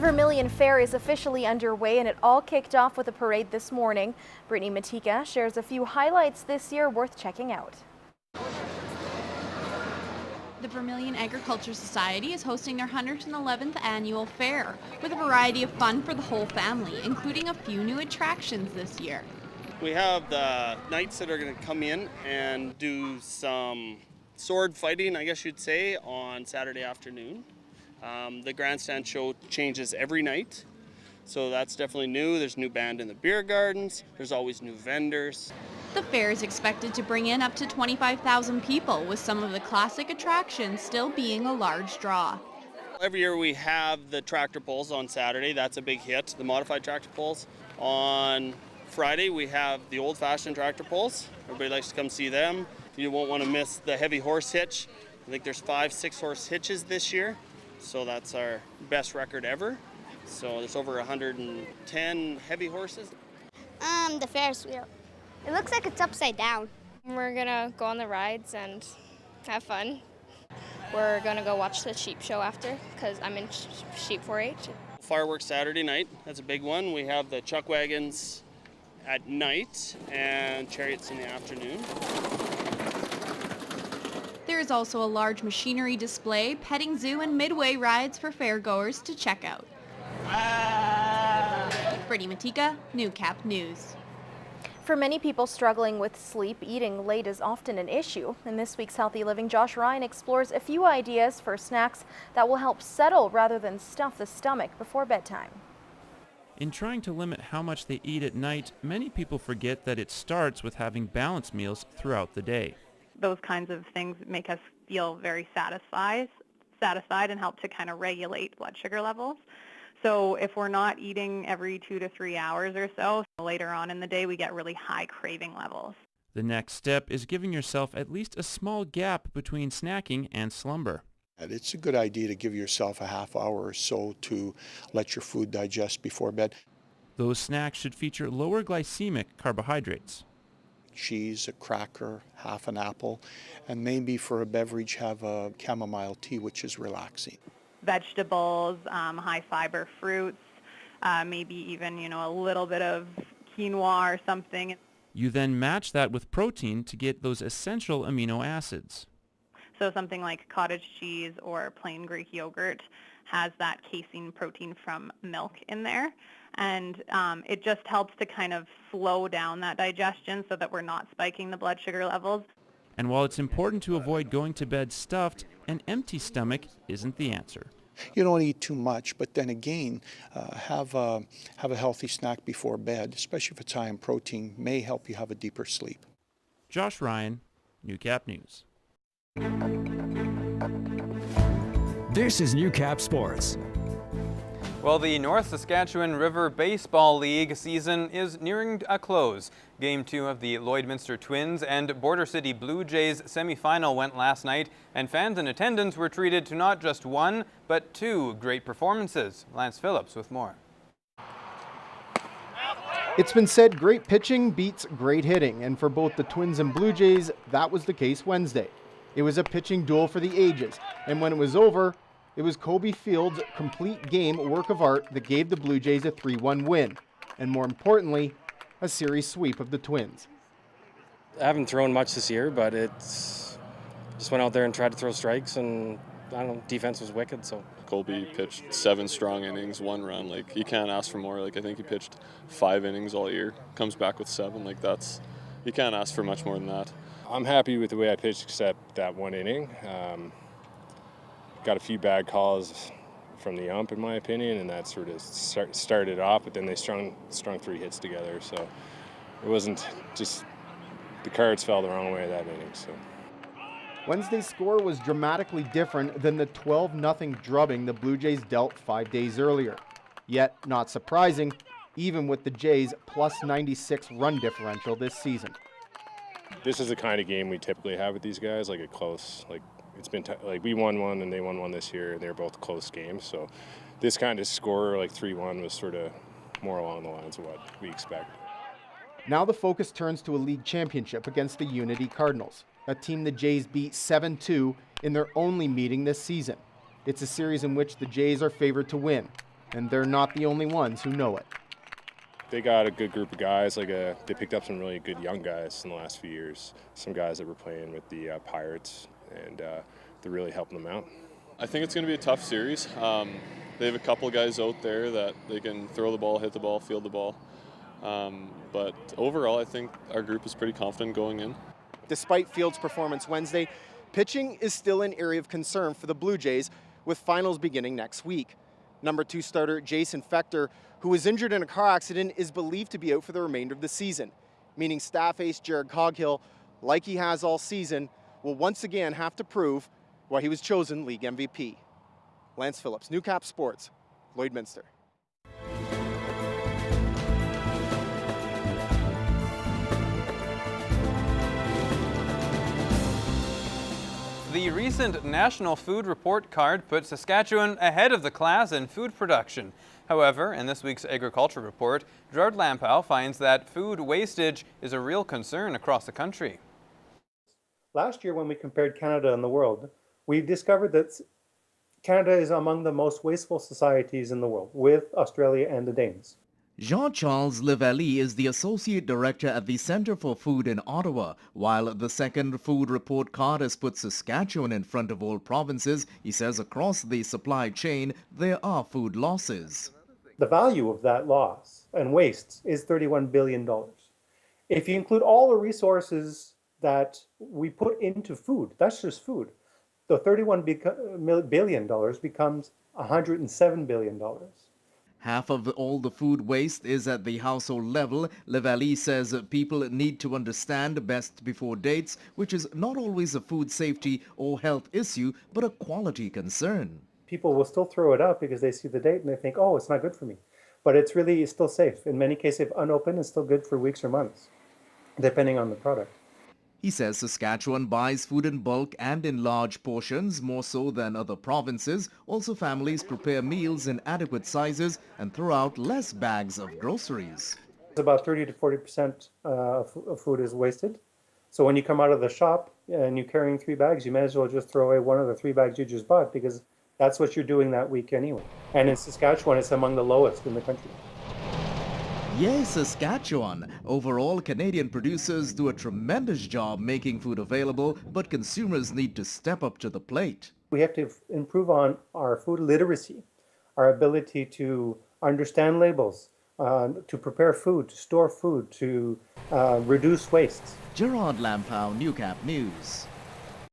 Vermilion Fair is officially underway, and it all kicked off with a parade this morning. Brittany Matika shares a few highlights this year worth checking out. The Vermilion Agriculture Society is hosting their 111th annual fair with a variety of fun for the whole family, including a few new attractions this year. We have the knights that are going to come in and do some sword fighting, I guess you'd say, on Saturday afternoon. The grandstand show changes every night, so that's definitely new. There's a new band in the beer gardens. There's always new vendors. The fair is expected to bring in up to 25,000 people, with some of the classic attractions still being a large draw. Every year we have the tractor pulls on Saturday. That's a big hit, the modified tractor pulls. On Friday we have the old-fashioned tractor pulls. Everybody likes to come see them. You won't want to miss the heavy horse hitch. I think there's 5 6-horse hitches this year, so that's our best record ever. So there's over 110 heavy horses. The Ferris wheel. It looks like it's upside down. We're gonna go on the rides and have fun. We're gonna go watch the sheep show after, because I'm in sheep 4-H. Fireworks Saturday night, that's a big one. We have the chuck wagons at night and chariots in the afternoon. There is also a large machinery display, petting zoo, and midway rides for fairgoers to check out. Brittany Matika, Newcap News. For many people struggling with sleep, eating late is often an issue. In this week's Healthy Living, Josh Ryan explores a few ideas for snacks that will help settle rather than stuff the stomach before bedtime. In trying to limit how much they eat at night, many people forget that it starts with having balanced meals throughout the day. Those kinds of things make us feel very satisfied and help to kind of regulate blood sugar levels. So if we're not eating every 2 to 3 hours or so, later on in the day we get really high craving levels. The next step is giving yourself at least a small gap between snacking and slumber. It's a good idea to give yourself a half hour or so to let your food digest before bed. Those snacks should feature lower glycemic carbohydrates. Cheese, a cracker, half an apple, and maybe for a beverage have a chamomile tea, which is relaxing. Vegetables, high fiber fruits, maybe even, a little bit of quinoa or something. You then match that with protein to get those essential amino acids. So something like cottage cheese or plain Greek yogurt has that casein protein from milk in there. And it just helps to kind of slow down that digestion so that we're not spiking the blood sugar levels. And while it's important to avoid going to bed stuffed, an empty stomach isn't the answer. You don't eat too much, but then again, have a healthy snack before bed, especially if it's high in protein, may help you have a deeper sleep. Josh Ryan, Newcap News. This is Newcap Sports. Well, the North Saskatchewan River Baseball League season is nearing a close. Game 2 of the Lloydminster Twins and Border City Blue Jays semifinal went last night, and fans in attendance were treated to not just 1, but 2 great performances. Lance Phillips with more. It's been said great pitching beats great hitting, and for both the Twins and Blue Jays, that was the case Wednesday. It was a pitching duel for the ages, and when it was over, it was Kobe Field's complete game work of art that gave the Blue Jays a 3-1 win, and more importantly, a series sweep of the Twins. I haven't thrown much this year, but it's just went out there and tried to throw strikes, and defense was wicked. So Colby pitched 7 strong innings, 1 run. Like, you can't ask for more. Like, I think he pitched 5 innings all year, comes back with 7. Like, you can't ask for much more than that. I'm happy with the way I pitched, except that 1 inning. Got a few bad calls from the ump, in my opinion, and that sort of started off, but then they strung 3 hits together, so it wasn't just the cards fell the wrong way that inning. So Wednesday's score was dramatically different than the 12-0 drubbing the Blue Jays dealt 5 days earlier. Yet, not surprising, even with the Jays' plus 96 run differential this season. This is the kind of game we typically have with these guys, like a close, it's been we won 1 and they won 1 this year, and they're both close games. So this kind of score, like 3-1, was sort of more along the lines of what we expect. Now the focus turns to a league championship against the Unity Cardinals, a team the Jays beat 7-2 in their only meeting this season. It's a series in which the Jays are favored to win, and they're not the only ones who know it. They got a good group of guys. They picked up some really good young guys in the last few years. Some guys that were playing with the Pirates, and they're really helping them out. I think it's going to be a tough series. They have a couple guys out there that they can throw the ball, hit the ball, field the ball. But overall, I think our group is pretty confident going in. Despite Fields' performance Wednesday, pitching is still an area of concern for the Blue Jays, with finals beginning next week. Number 2 starter Jason Fechter, who was injured in a car accident, is believed to be out for the remainder of the season, meaning staff ace Jared Coghill, like he has all season, will once again have to prove why he was chosen league MVP. Lance Phillips, Newcap Sports, Lloydminster. The recent National Food Report card put Saskatchewan ahead of the class in food production. However, in this week's Agriculture Report, Gerard Lampow finds that food wastage is a real concern across the country. Last year, when we compared Canada and the world, we discovered that Canada is among the most wasteful societies in the world, with Australia and the Danes. Jean-Charles Levaly is the Associate Director at the Centre for Food in Ottawa. While the second food report card has put Saskatchewan in front of all provinces, he says across the supply chain there are food losses. The value of that loss and waste is $31 billion. If you include all the resources that we put into food, that's just food, the $31 billion becomes $107 billion. Half of all the food waste is at the household level. Levaly says people need to understand best before dates, which is not always a food safety or health issue, but a quality concern. People will still throw it out because they see the date and they think, oh, it's not good for me. But it's really still safe. In many cases, if unopened, it's still good for weeks or months, depending on the product. He says Saskatchewan buys food in bulk and in large portions, more so than other provinces. Also, families prepare meals in adequate sizes and throw out less bags of groceries. About 30 to 40% of food is wasted. So when you come out of the shop and you're carrying 3 bags, you may as well just throw away one of the 3 bags you just bought, because that's what you're doing that week anyway. And in Saskatchewan, it's among the lowest in the country. Yay, Saskatchewan! Overall, Canadian producers do a tremendous job making food available, but consumers need to step up to the plate. We have to improve on our food literacy, our ability to understand labels, to prepare food, to store food, to reduce waste. Gerard Lampow, Newcap News.